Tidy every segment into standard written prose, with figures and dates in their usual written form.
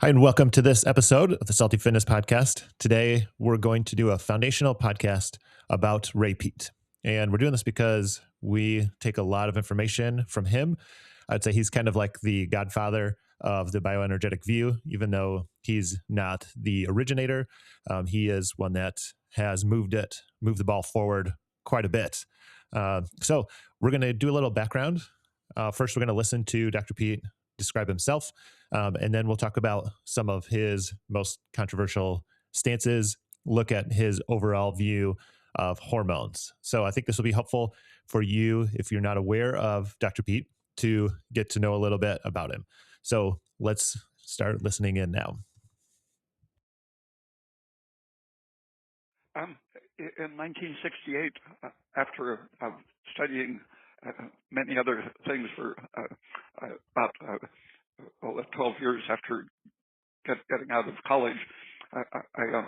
Hi, and welcome to this episode of the Salty Fitness Podcast. Today, we're going to do a foundational podcast about Ray Peat. And we're doing this because we take a lot of information from him. I'd say he's kind of like the godfather of the bioenergetic view, even though he's not the originator. He is one that has moved the ball forward quite a bit. So we're going to do a little background. First, we're going to listen to Dr. Peat describe himself, and then we'll talk about some of his most controversial stances, look at his overall view of hormones. So I think this will be helpful for you if you're not aware of Dr. Peat to get to know a little bit about him. So let's start listening in now. In 1968, after studying many other things for about 12 years after getting out of college, I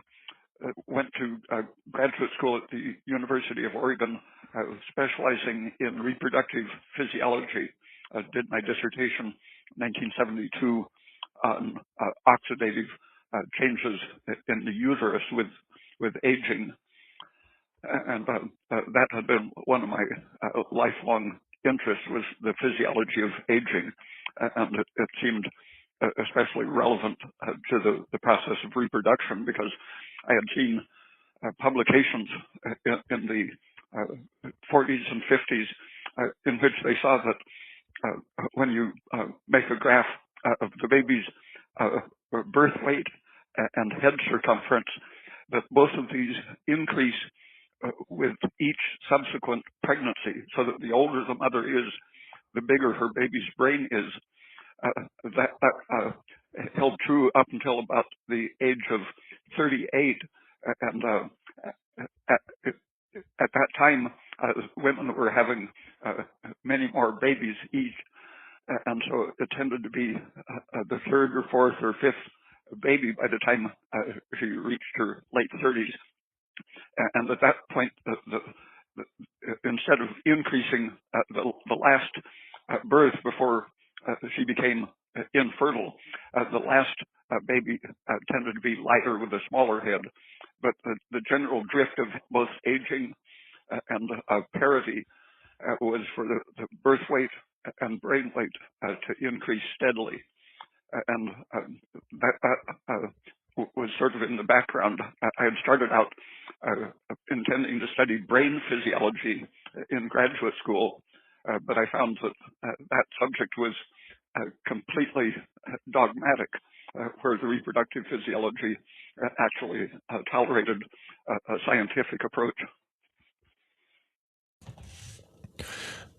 went to graduate school at the University of Oregon, specializing in reproductive physiology. Did my dissertation in 1972 on oxidative changes in the uterus with aging. And that had been one of my lifelong interests, was the physiology of aging. And it seemed especially relevant to the process of reproduction, because I had seen publications in the 40s and 50s in which they saw that when you make a graph of the baby's birth weight and head circumference, that both of these increase with each subsequent pregnancy, so that the older the mother is, the bigger her baby's brain is. That held true up until about the age of 38, and at that time, women were having many more babies each, and so it tended to be the third or fourth or fifth baby by the time she reached her late 30s. And at that point, instead of increasing the last birth before she became infertile, the last baby tended to be lighter with a smaller head. But the general drift of both aging and parity was for the birth weight and brain weight to increase steadily. And that was sort of in the background. I had started out intending to study brain physiology in graduate school, but I found that that subject was completely dogmatic, where the reproductive physiology actually tolerated a scientific approach.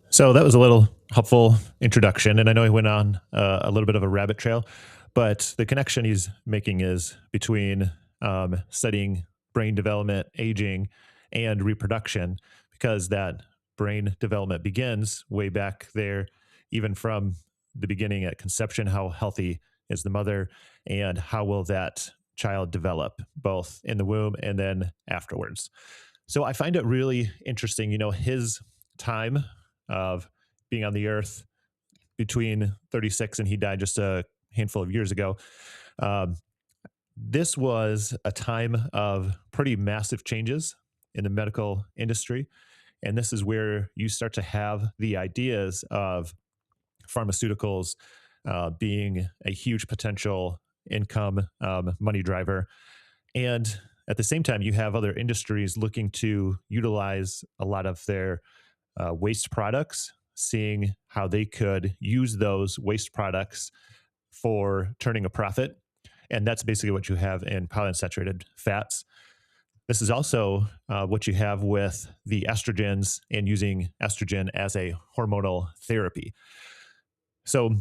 So that was a little helpful introduction, and I know he went on a little bit of a rabbit trail, but the connection he's making is between studying brain development, aging, and reproduction, because that brain development begins way back there, even from the beginning at conception. How healthy is the mother, and how will that child develop, both in the womb and then afterwards? So I find it really interesting, his time of being on the earth between 36 and he died just a handful of years ago. This was a time of pretty massive changes in the medical industry. And this is where you start to have the ideas of pharmaceuticals being a huge potential income money driver. And at the same time, you have other industries looking to utilize a lot of their waste products, seeing how they could use those waste products for turning a profit. And that's basically what you have in polyunsaturated fats. This is also what you have with the estrogens and using estrogen as a hormonal therapy. So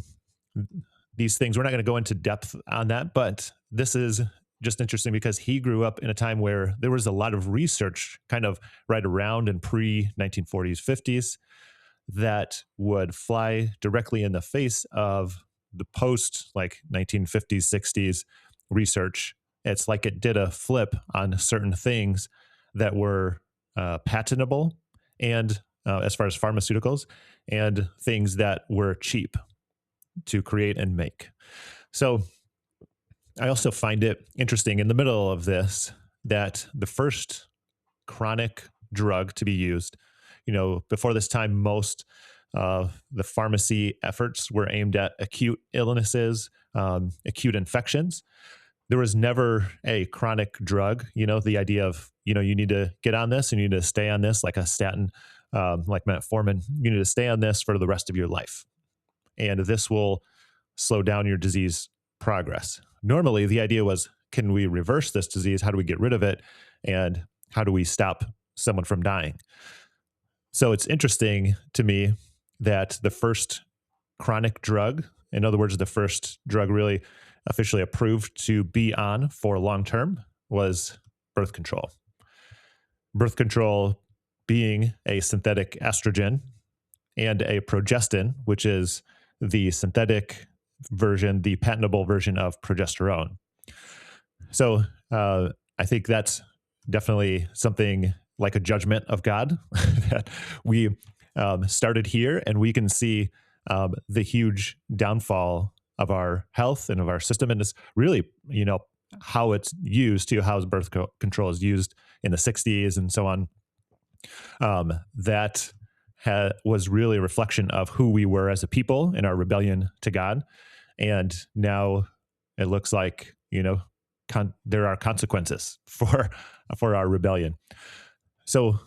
these things, we're not going to go into depth on that, but this is just interesting because he grew up in a time where there was a lot of research kind of right around in pre-1940s, 50s that would fly directly in the face of the post like 1950s, 60s research. It's like it did a flip on certain things that were patentable, and as far as pharmaceuticals, and things that were cheap to create and make. So I also find it interesting in the middle of this that the first chronic drug to be used, before this time, most of the pharmacy efforts were aimed at acute illnesses, acute infections. There was never a chronic drug, the idea of, you need to get on this and you need to stay on this like a statin, like metformin, you need to stay on this for the rest of your life. And this will slow down your disease progress. Normally, the idea was, can we reverse this disease? How do we get rid of it? And how do we stop someone from dying? So it's interesting to me that the first chronic drug, in other words, the first drug really officially approved to be on for long term, was birth control. Birth control being a synthetic estrogen and a progestin, which is the synthetic version, the patentable version of progesterone. So I think that's definitely something like a judgment of God that we started here, and we can see the huge downfall of our health and of our system. And it's really, how it's used to how birth control is used in the 60s and so on. That was really a reflection of who we were as a people in our rebellion to God. And now it looks like, there are consequences for our rebellion. So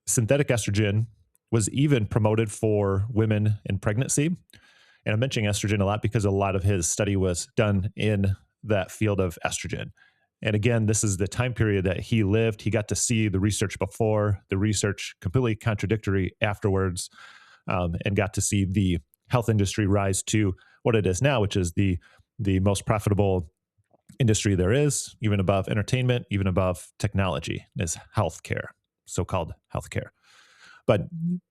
synthetic estrogen was even promoted for women in pregnancy. And I'm mentioning estrogen a lot because a lot of his study was done in that field of estrogen. And again, this is the time period that he lived. He got to see the research before, the research completely contradictory afterwards, and got to see the health industry rise to what it is now, which is the most profitable industry there is, even above entertainment, even above technology, is healthcare, so-called healthcare. But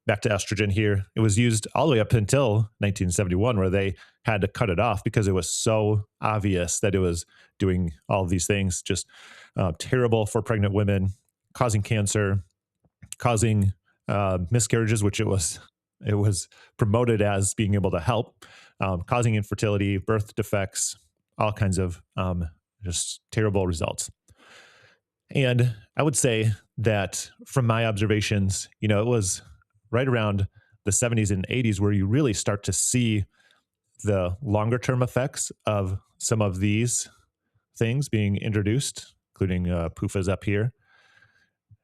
back to estrogen here, it was used all the way up until 1971, where they had to cut it off because it was so obvious that it was doing all of these things, just terrible for pregnant women, causing cancer, causing miscarriages, which it was promoted as being able to help, causing infertility, birth defects, all kinds of just terrible results. And I would say that from my observations, it was right around the 70s and 80s where you really start to see the longer term effects of some of these things being introduced, including PUFAs up here.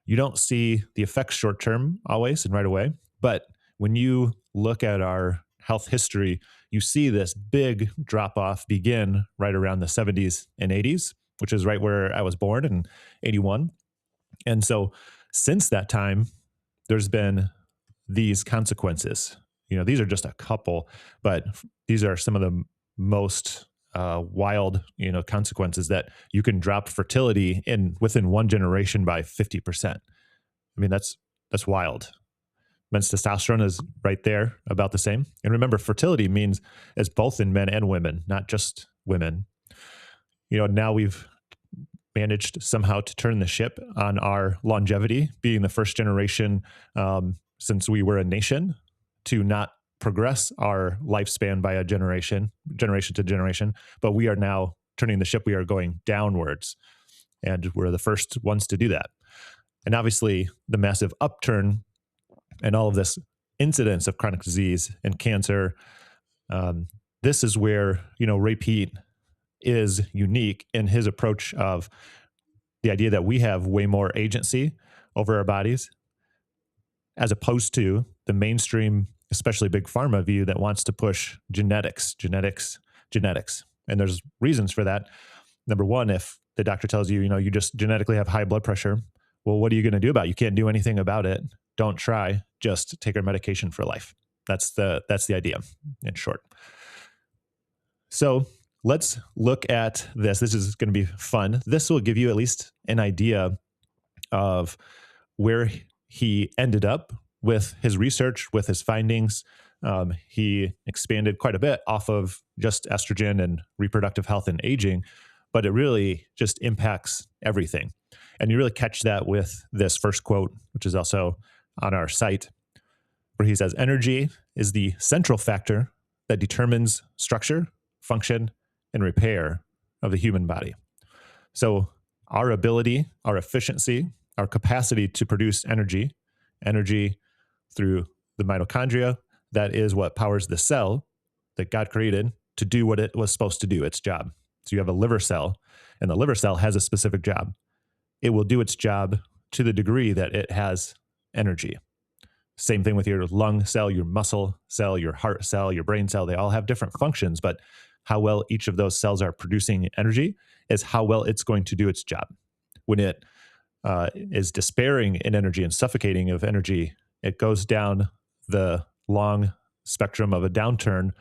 You don't see the effects short term always and right away, but when you look at our health history, you see this big drop off begin right around the 70s and 80s, which is right where I was born in 81. And so since that time, there's been these consequences. These are just a couple, but these are some of the most wild, consequences that you can drop fertility within one generation by 50%. I mean, that's wild. Men's testosterone is right there, about the same. And remember, fertility means it's both in men and women, not just women. Now we've managed somehow to turn the ship on our longevity, being the first generation since we were a nation to not progress our lifespan by a generation to generation, but we are now turning the ship. We are going downwards, and we're the first ones to do that. And obviously the massive upturn and all of this incidence of chronic disease and cancer, this is where, Ray Peat is unique in his approach of the idea that we have way more agency over our bodies, as opposed to the mainstream, especially big pharma view that wants to push genetics. And there's reasons for that. Number one, if the doctor tells you, you just genetically have high blood pressure, well, what are you going to do about it? You can't do anything about it. Don't try, just take our medication for life. That's the idea in short. So let's look at this. This is going to be fun. This will give you at least an idea of where he ended up with his research, with his findings. He expanded quite a bit off of just estrogen and reproductive health and aging, but it really just impacts everything. And you really catch that with this first quote, which is also on our site, where he says, "Energy is the central factor that determines structure, function, and repair of the human body. So our ability, our efficiency, our capacity to produce energy through the mitochondria, that is what powers the cell that God created to do what it was supposed to do, its job. So you have a liver cell, and the liver cell has a specific job. It will do its job to the degree that it has energy. Same thing with your lung cell, your muscle cell, your heart cell, your brain cell. They all have different functions, but how well each of those cells are producing energy is how well it's going to do its job. When it is despairing in energy and suffocating of energy, it goes down the long spectrum of a downturn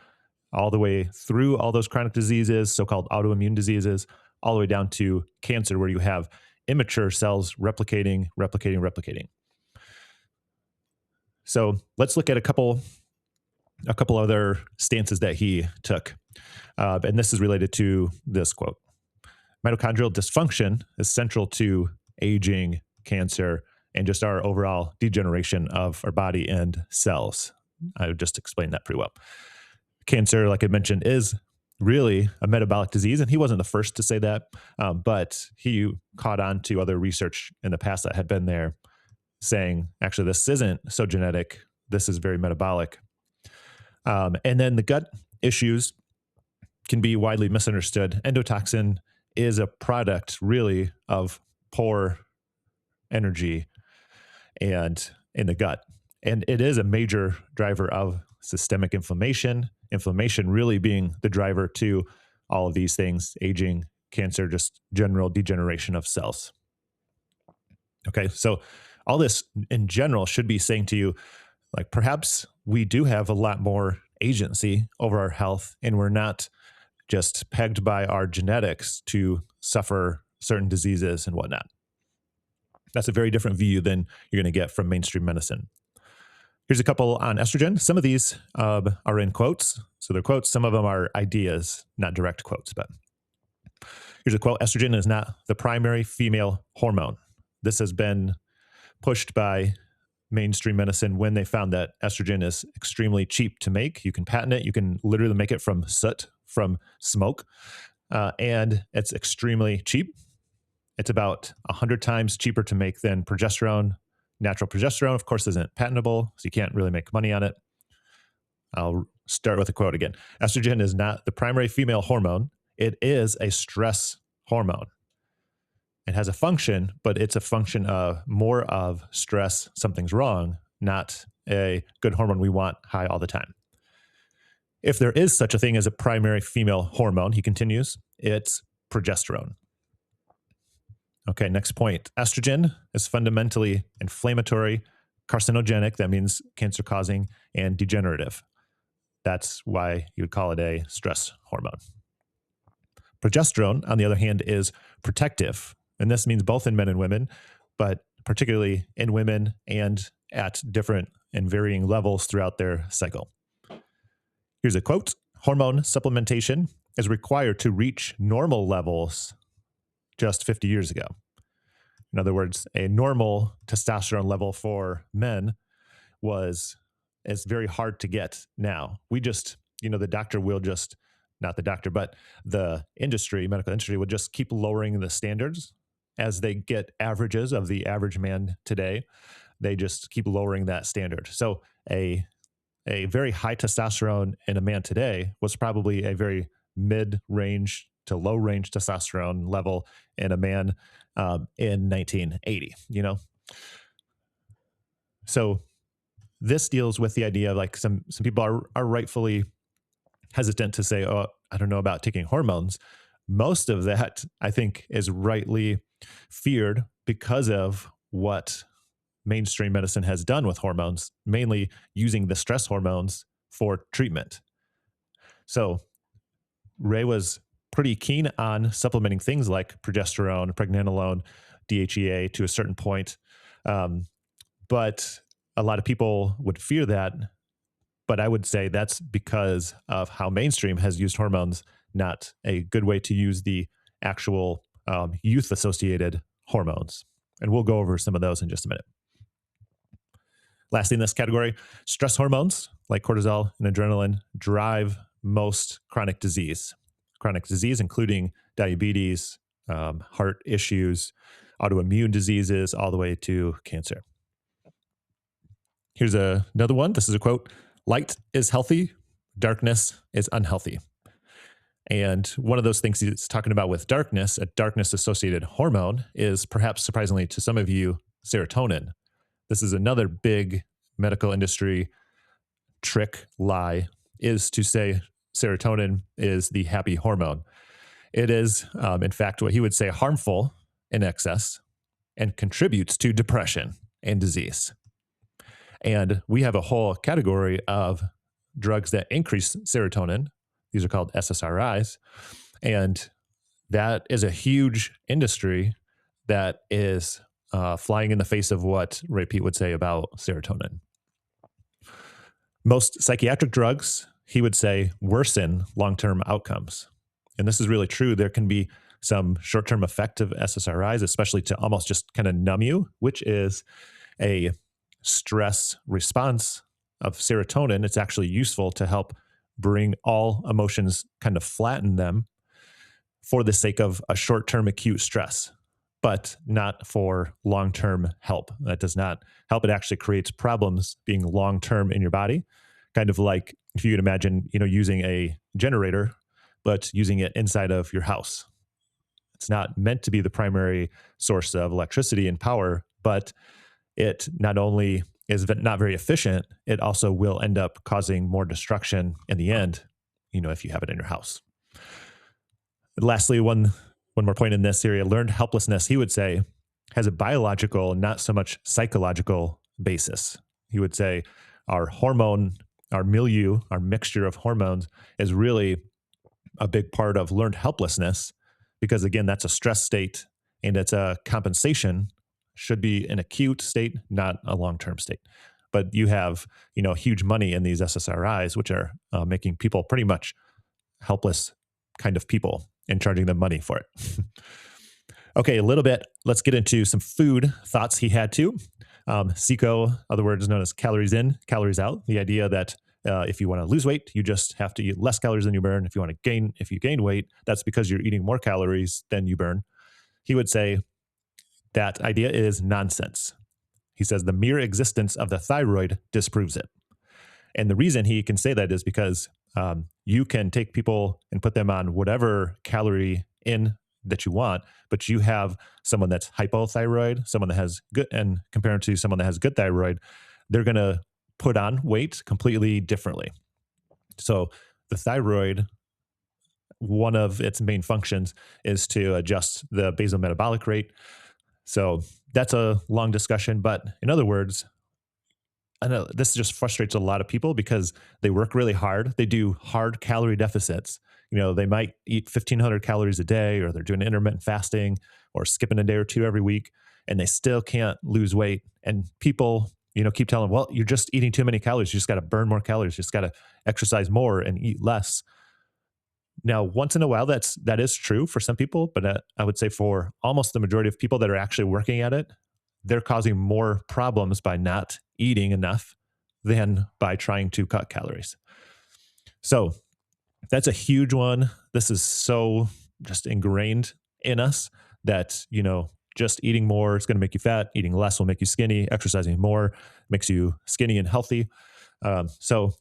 all the way through all those chronic diseases, so-called autoimmune diseases, all the way down to cancer, where you have immature cells replicating. So let's look at a couple other stances that he took. And this is related to this quote. Mitochondrial dysfunction is central to aging, cancer, and just our overall degeneration of our body and cells. I just explained that pretty well. Cancer, like I mentioned, is really a metabolic disease, and he wasn't the first to say that, but he caught on to other research in the past that had been there saying, actually, this isn't so genetic. This is very metabolic. And then the gut issues can be widely misunderstood. Endotoxin is a product really of poor energy and in the gut. And it is a major driver of systemic inflammation really being the driver to all of these things, aging, cancer, just general degeneration of cells. Okay, so all this in general should be saying to you, like, perhaps we do have a lot more agency over our health, and we're not just pegged by our genetics to suffer certain diseases and whatnot. That's a very different view than you're going to get from mainstream medicine. Here's a couple on estrogen. Some of these are in quotes. So they're quotes. Some of them are ideas, not direct quotes. But here's a quote. Estrogen is not the primary female hormone. This has been pushed by mainstream medicine when they found that estrogen is extremely cheap to make. You can patent it. You can literally make it from soot, from smoke. And it's extremely cheap. It's about 100 times cheaper to make than progesterone. Natural progesterone, of course, isn't patentable, so you can't really make money on it. I'll start with a quote again. Estrogen is not the primary female hormone. It is a stress hormone. It has a function, but it's a function of more of stress, something's wrong, not a good hormone we want high all the time. If there is such a thing as a primary female hormone, he continues, it's progesterone. Okay, next point. Estrogen is fundamentally inflammatory, carcinogenic, that means cancer-causing, and degenerative. That's why you would call it a stress hormone. Progesterone, on the other hand, is protective, and this means both in men and women, but particularly in women and at different and varying levels throughout their cycle. Here's a quote. Hormone supplementation is required to reach normal levels just 50 years ago. In other words, a normal testosterone level for men is very hard to get now. We just, the doctor will just, not the doctor, but the industry, medical industry, would just keep lowering the standards as they get averages of the average man today. They just keep lowering that standard. So a very high testosterone in a man today was probably a very mid-range to low-range testosterone level in a man in 1980, So this deals with the idea of, like, some people are rightfully hesitant to say, oh, I don't know about taking hormones. Most of that, I think, is rightly feared because of what mainstream medicine has done with hormones, mainly using the stress hormones for treatment. So Ray was pretty keen on supplementing things like progesterone, pregnenolone, DHEA to a certain point. But a lot of people would fear that. But I would say that's because of how mainstream has used hormones, not a good way to use the actual youth-associated hormones. And we'll go over some of those in just a minute. Lastly, in this category, stress hormones like cortisol and adrenaline drive most chronic disease, including diabetes, heart issues, autoimmune diseases, all the way to cancer. Here's another one. This is a quote: "Light is healthy, darkness is unhealthy." And one of those things he's talking about with darkness, a darkness associated hormone, is perhaps surprisingly to some of you, serotonin. This is another big medical industry trick lie, is to say serotonin is the happy hormone. It is, in fact, what he would say harmful in excess and contributes to depression and disease. And we have a whole category of drugs that increase serotonin. These are called SSRIs. And that is a huge industry that is flying in the face of what Ray Peat would say about serotonin. Most psychiatric drugs, he would say, worsen long-term outcomes. And this is really true. There can be some short-term effect of SSRIs, especially to almost just kind of numb you, which is a stress response of serotonin. It's actually useful to help bring all emotions, kind of flatten them for the sake of a short-term acute stress, but not for long-term help. That does not help. It actually creates problems being long-term in your body. Kind of like if you could imagine, using a generator, but using it inside of your house. It's not meant to be the primary source of electricity and power, but it not only is not very efficient, it also will end up causing more destruction in the end, if you have it in your house. Lastly, one more point in this area: learned helplessness, he would say, has a biological, not so much psychological basis. He would say our hormone, our milieu, our mixture of hormones is really a big part of learned helplessness, because again, that's a stress state and it's a compensation, should be an acute state, not a long-term state. But you have, huge money in these SSRIs, which are making people pretty much helpless kind of people and charging them money for it. Okay, a little bit. Let's get into some food thoughts he had too. CICO, other words known as calories in, calories out. The idea that if you want to lose weight, you just have to eat less calories than you burn. If you gain weight, that's because you're eating more calories than you burn. He would say that idea is nonsense. He says the mere existence of the thyroid disproves it. And the reason he can say that is because you can take people and put them on whatever calorie in that you want, but you have someone that's hypothyroid, someone that has good, and compared to someone that has good thyroid, they're going to put on weight completely differently. So the thyroid, one of its main functions is to adjust the basal metabolic rate. So that's a long discussion, but in other words, I know this just frustrates a lot of people because they work really hard. They do hard calorie deficits. They might eat 1,500 calories a day, or they're doing intermittent fasting or skipping a day or two every week, and they still can't lose weight. And people, keep telling them, well, you're just eating too many calories. You just got to burn more calories. You just got to exercise more and eat less. Now, once in a while, that is true for some people, but I would say for almost the majority of people that are actually working at it, they're causing more problems by not eating enough than by trying to cut calories. So that's a huge one. This is so just ingrained in us that, just eating more is going to make you fat. Eating less will make you skinny. Exercising more makes you skinny and healthy. So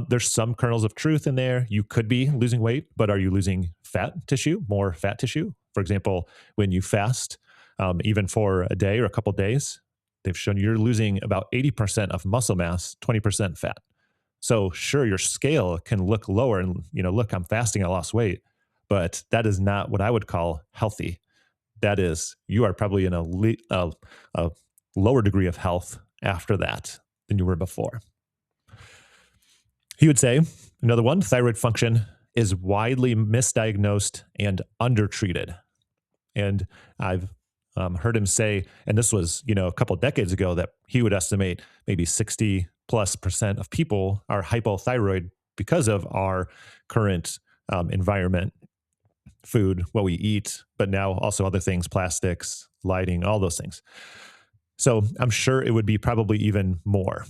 there's some kernels of truth in there. You could be losing weight, but are you losing fat tissue, more fat tissue? For example, when you fast, even for a day or a couple of days, they've shown you're losing about 80% of muscle mass, 20% fat. So sure, your scale can look lower and, look, I'm fasting, I lost weight, but that is not what I would call healthy. That is, you are probably in a lower degree of health after that than you were before. He would say, another one, thyroid function is widely misdiagnosed and undertreated. And I've heard him say, and this was, a couple of decades ago, that he would estimate maybe 60+% of people are hypothyroid because of our current environment, food, what we eat, but now also other things, plastics, lighting, all those things. So I'm sure it would be probably even more.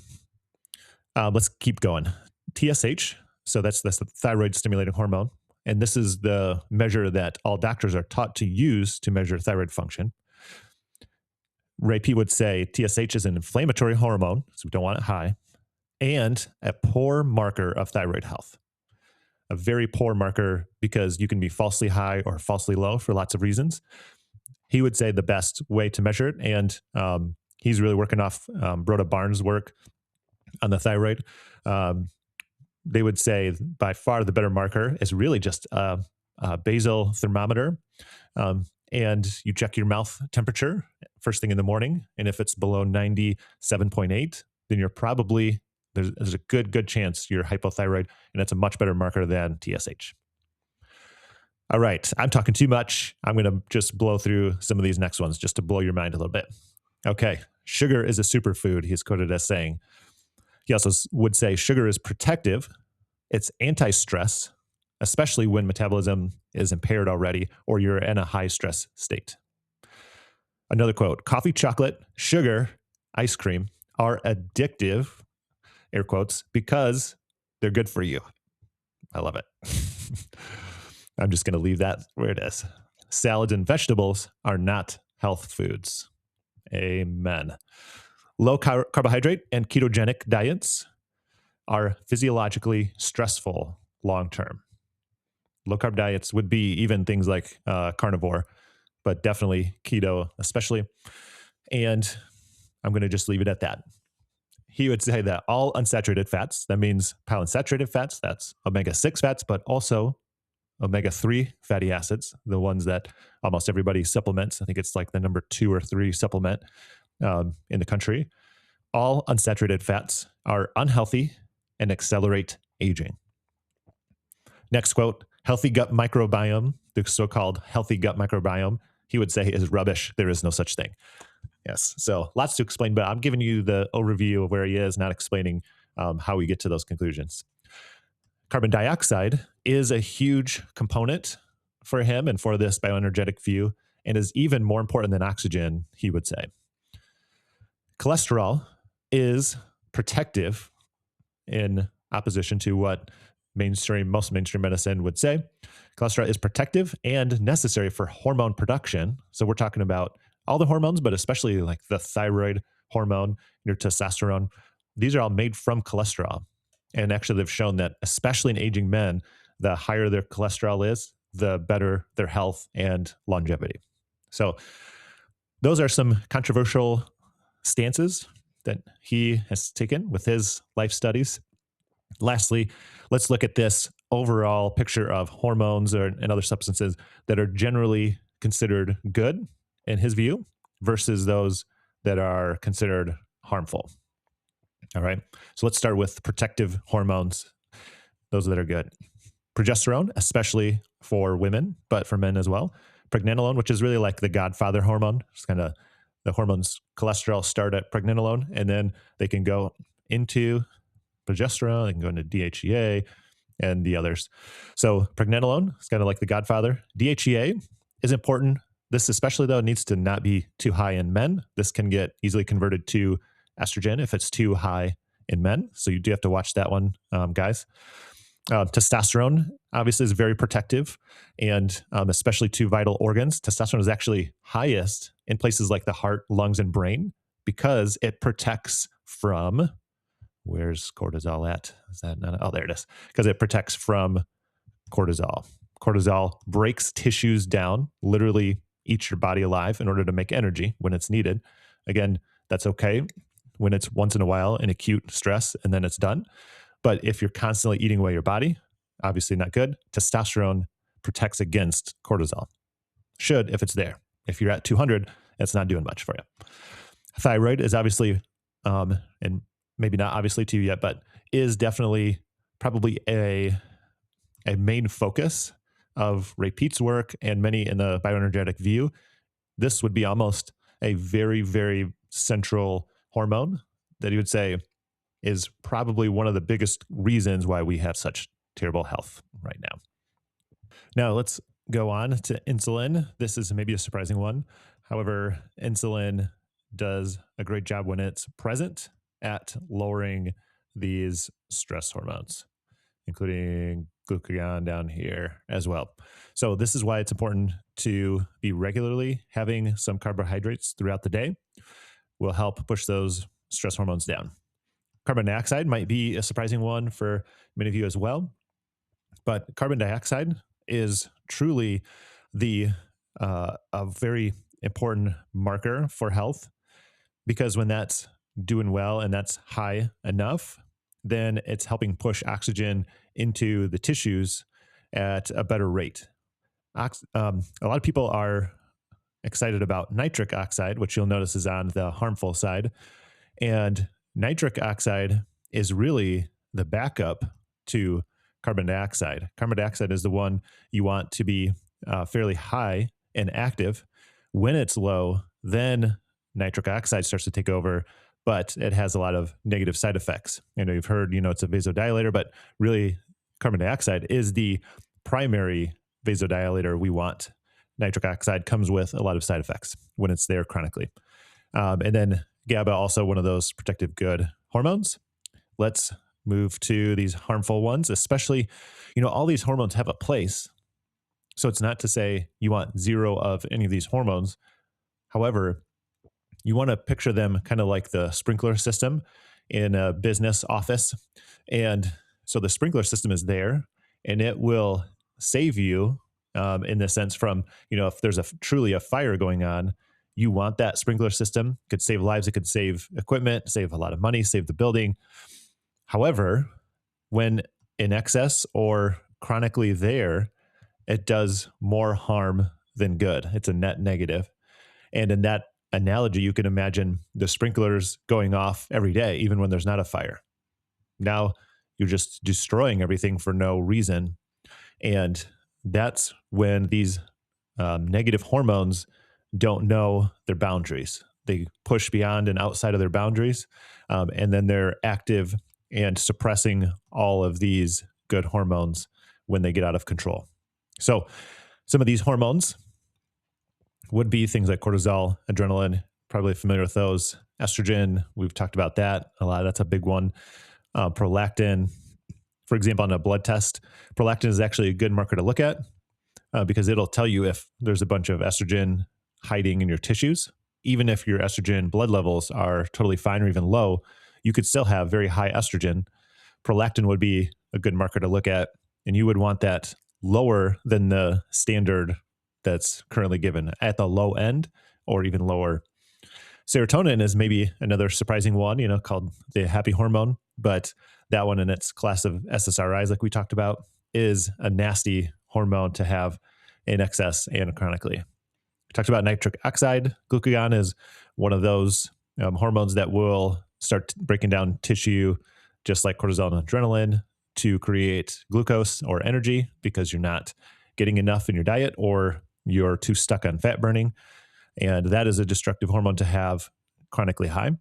Let's keep going. TSH, so that's the thyroid stimulating hormone, and this is the measure that all doctors are taught to use to measure thyroid function. Ray Peat would say TSH is an inflammatory hormone, so we don't want it high, and a poor marker of thyroid health. A very poor marker because you can be falsely high or falsely low for lots of reasons. He would say the best way to measure it, and he's really working off Rhoda Barnes' work on the thyroid. They would say by far the better marker is really just a basal thermometer. And you check your mouth temperature first thing in the morning. And if it's below 97.8, then you're probably, there's a good chance you're hypothyroid. And that's a much better marker than TSH. All right, I'm talking too much. I'm going to just blow through some of these next ones just to blow your mind a little bit. Okay, sugar is a superfood, he's quoted as saying. He also would say sugar is protective. It's anti-stress, especially when metabolism is impaired already or you're in a high stress state. Another quote, coffee, chocolate, sugar, ice cream are addictive, air quotes, because they're good for you. I love it. I'm just going to leave that where it is. Salads and vegetables are not health foods. Amen. Low carbohydrate and ketogenic diets are physiologically stressful long term. Low carb diets would be even things like carnivore, but definitely keto, especially. And I'm going to just leave it at that. He would say that all unsaturated fats, that means polyunsaturated fats, that's omega-6 fats, but also omega-3 fatty acids, the ones that almost everybody supplements. I think it's like the number 2 or 3 supplement in the country. All unsaturated fats are unhealthy and accelerate aging. Next quote, healthy gut microbiome, the so-called healthy gut microbiome, he would say is rubbish. There is no such thing. Yes, so lots to explain, but I'm giving you the overview of where he is, not explaining how we get to those conclusions. Carbon dioxide is a huge component for him and for this bioenergetic view, and is even more important than oxygen, he would say. Cholesterol is protective in opposition to what most mainstream medicine would say. Cholesterol is protective and necessary for hormone production. So we're talking about all the hormones, but especially like the thyroid hormone, your testosterone. These are all made from cholesterol. And actually, they've shown that, especially in aging men, the higher their cholesterol is, the better their health and longevity. So those are some controversial stances that he has taken with his life studies. Lastly, let's look at this overall picture of hormones and other substances that are generally considered good in his view versus those that are considered harmful. All right, so let's start with protective hormones, those that are good. Progesterone, especially for women, but for men as well. Pregnenolone, which is really like the godfather hormone. It's kind of the hormones, cholesterol start at pregnenolone, and then they can go into progesterone, they can go into DHEA and the others. So pregnenolone is kind of like the godfather. DHEA is important. This especially, though, needs to not be too high in men. This can get easily converted to estrogen if it's too high in men. So you do have to watch that one, guys. Testosterone obviously is very protective, and especially to vital organs. Testosterone is actually highest in places like the heart, lungs, and brain because it protects from, where's cortisol at? Is that not? Oh, there it is. Because it protects from cortisol. Cortisol breaks tissues down, literally eats your body alive in order to make energy when it's needed. Again, that's okay when it's once in a while in acute stress and then it's done. But if you're constantly eating away your body, obviously not good. Testosterone protects against cortisol. Should, if it's there. If you're at 200, it's not doing much for you. Thyroid is obviously, and maybe not obviously to you yet, but is definitely probably a main focus of Ray Peat's work and many in the bioenergetic view. This would be almost a very, very central hormone that he would say is probably one of the biggest reasons why we have such terrible health right now. Now let's go on to insulin. This is maybe a surprising one. However, insulin does a great job when it's present at lowering these stress hormones. including glucagon down here as well. So this is why it's important to be regularly having some carbohydrates throughout the day. Will help push those stress hormones down. Carbon dioxide might be a surprising one for many of you as well, but carbon dioxide is truly the a very important marker for health, because when that's doing well and that's high enough, then it's helping push oxygen into the tissues at a better rate. A lot of people are excited about nitric oxide, which you'll notice is on the harmful side. And nitric oxide is really the backup to carbon dioxide. Carbon dioxide is the one you want to be fairly high and active. When it's low, then nitric oxide starts to take over, but it has a lot of negative side effects. I know you've heard, it's a vasodilator, but really carbon dioxide is the primary vasodilator we want. Nitric oxide comes with a lot of side effects when it's there chronically. And then GABA, also one of those protective good hormones. Let's move to these harmful ones, especially, all these hormones have a place. So it's not to say you want zero of any of these hormones. However, you want to picture them kind of like the sprinkler system in a business office. And so the sprinkler system is there and it will save you in the sense from, if there's truly a fire going on, you want that sprinkler system. It could save lives. It could save equipment, save a lot of money, save the building. However, when in excess or chronically there, it does more harm than good. It's a net negative. And in that analogy, you can imagine the sprinklers going off every day, even when there's not a fire. Now you're just destroying everything for no reason. And that's when these negative hormones don't know their boundaries. They push beyond and outside of their boundaries. And then they're active and suppressing all of these good hormones when they get out of control. So some of these hormones would be things like cortisol, adrenaline, probably familiar with those. Estrogen, we've talked about that a lot. That's a big one. Prolactin, for example, on a blood test, prolactin is actually a good marker to look at because it'll tell you if there's a bunch of estrogen hiding in your tissues. Even if your estrogen blood levels are totally fine or even low, you could still have very high estrogen. Prolactin would be a good marker to look at, and you would want that lower than the standard that's currently given at the low end or even lower. Serotonin is maybe another surprising one, called the happy hormone, but that one in its class of SSRIs, like we talked about, is a nasty hormone to have in excess and chronically. We talked about nitric oxide. Glucagon is one of those hormones that will start breaking down tissue, just like cortisol and adrenaline, to create glucose or energy because you're not getting enough in your diet or you're too stuck on fat burning. And that is a destructive hormone to have chronically high.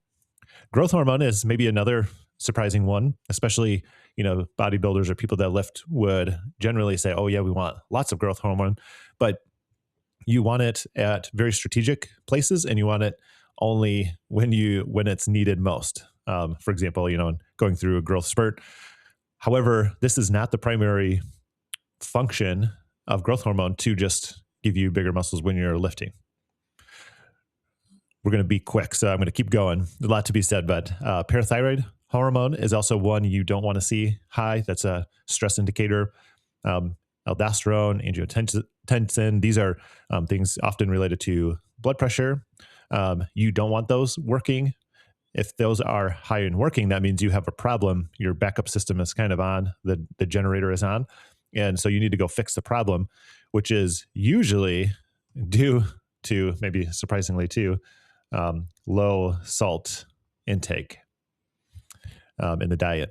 Growth hormone is maybe another surprising one, especially, bodybuilders or people that lift would generally say, oh yeah, we want lots of growth hormone, but you want it at very strategic places and you want it only when it's needed most. For example, going through a growth spurt. However, this is not the primary function of growth hormone to just give you bigger muscles when you're lifting. We're going to be quick, so I'm going to keep going. A lot to be said, but parathyroid hormone is also one you don't want to see high. That's a stress indicator. Aldosterone, angiotensin, these are things often related to blood pressure. You don't want those working. If those are high in working, that means you have a problem. Your backup system is kind of on, the generator is on. And so you need to go fix the problem, which is usually due to, maybe surprisingly too, low salt intake in the diet.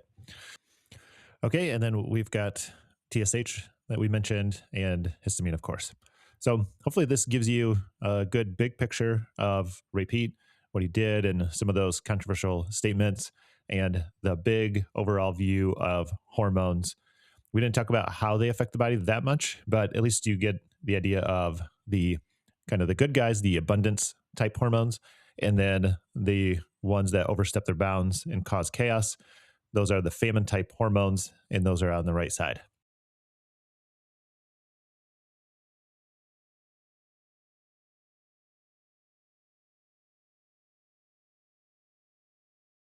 Okay, and then we've got TSH that we mentioned and histamine, of course. So hopefully this gives you a good big picture of Ray Peat, what he did, and some of those controversial statements, and the big overall view of hormones. We didn't talk about how they affect the body that much, but at least you get the idea of the kind of the good guys, the abundance type hormones, and then the ones that overstep their bounds and cause chaos, Those are the famine type hormones, and those are on the right side.